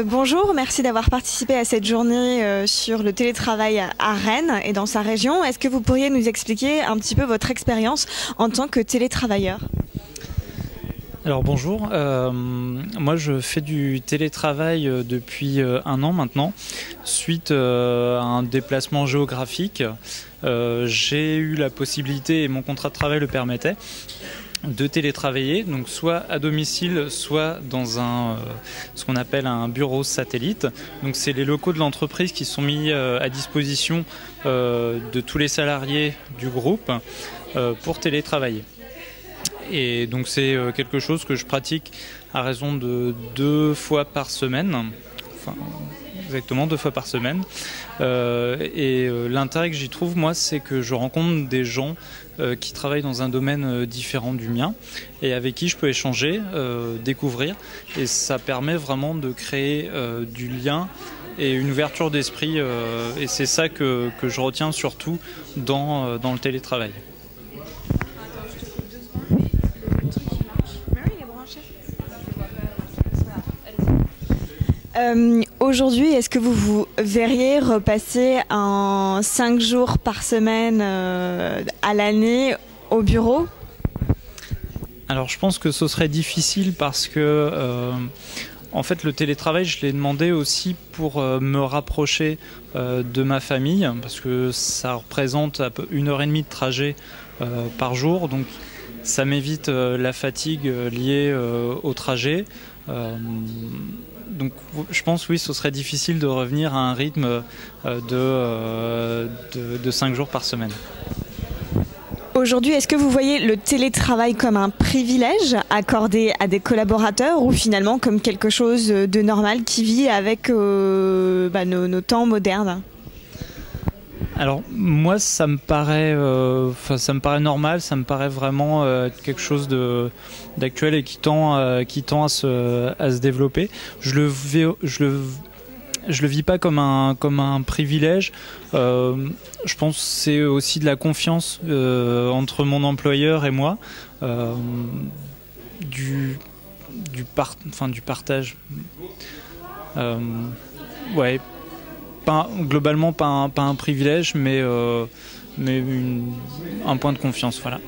Bonjour, merci d'avoir participé à cette journée sur le télétravail à Rennes et dans sa région. Est-ce que vous pourriez nous expliquer un petit peu votre expérience en tant que télétravailleur ? Alors bonjour, moi je fais du télétravail depuis un an maintenant, suite à un déplacement géographique. J'ai eu la possibilité, et mon contrat de travail le permettait, de télétravailler, donc soit à domicile, soit dans ce qu'on appelle un bureau satellite. Donc c'est les locaux de l'entreprise qui sont mis à disposition de tous les salariés du groupe pour télétravailler. Et donc c'est quelque chose que je pratique à raison de 2 fois par semaine, enfin exactement 2 fois par semaine. L'intérêt que j'y trouve, moi, c'est que je rencontre des gens qui travaillent dans un domaine différent du mien et avec qui je peux échanger, découvrir, et ça permet vraiment de créer du lien et une ouverture d'esprit, et c'est ça que je retiens surtout dans le télétravail. Aujourd'hui, est-ce que vous vous verriez repasser 5 jours par semaine à l'année au bureau ? Alors je pense que ce serait difficile parce que en fait le télétravail, je l'ai demandé aussi pour me rapprocher de ma famille, parce que ça représente 1h30 de trajet par jour, donc ça m'évite la fatigue liée au trajet. Donc je pense, oui, ce serait difficile de revenir à un rythme de 5 jours par semaine. Aujourd'hui, est-ce que vous voyez le télétravail comme un privilège accordé à des collaborateurs ou finalement comme quelque chose de normal qui vit avec nos temps modernes ? Alors moi, ça me paraît normal, ça me paraît vraiment quelque chose d'actuel et qui tend à se développer. Je le vis pas comme un privilège. Je pense que c'est aussi de la confiance entre mon employeur et moi, du partage. Ouais. Globalement pas un privilège, mais un point de confiance, voilà.